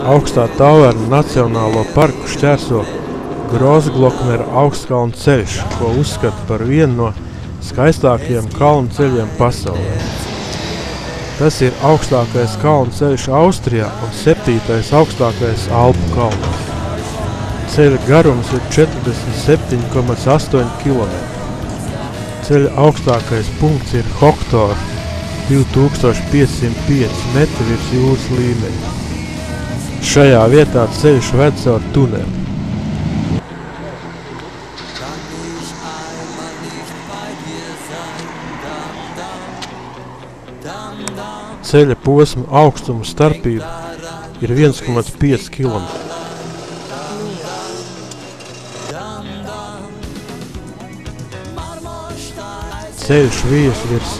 Augstā Tauverna Nacionālo parku šķērso Grossglocknera augstkalnu ceļš, ko uzskata par vienu no skaistākajiem kalnu ceļiem pasaulē. Tas ir augstākais kalnu ceļš Austrijā un 7. augstākais Alpu kalnos. Ceļa garums ir 47,8 km. Ceļa augstākais punkts ir Hoktor, 2505 metri virs jūras līmeņa. Šajā vietā ceļš ved caur tuneli. Ceļa posma augstuma starpība ir 1,5 km. Ceļš vijas virs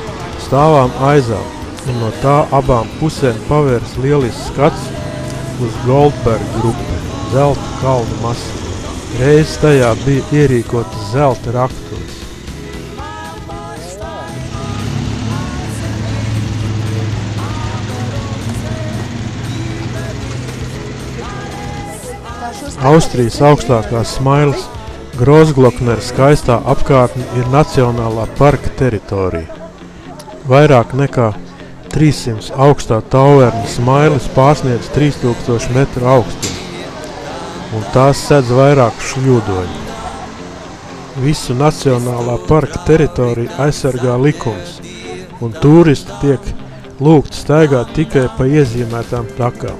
stāvām aizām, un no tā abām pusēm pavērs lielisks skats uz Goldberg grupu, zelta kalnu masu. Reiz tajā bija ierīkotas zelta raktuves. Austrijas augstākās smailes Grossglocknera skaistā apkārtne ir nacionālā parka teritorija. Vairāk nekā 300 augstā Tauverna smailes pārsniedz 3000 metru augstumu, un tās sedz vairāk šļūdoņu. Visu nacionālā parka teritoriju aizsargā likums, un turisti tiek lūgti staigāt tikai pa iezīmētām takām.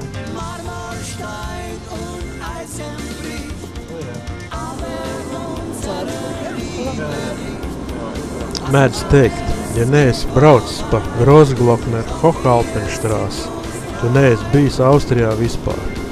Mēdz teikt, ja neesi braucis pa Grossglockner Hochalpenstraße, tu neesi bijis Austrijā vispār.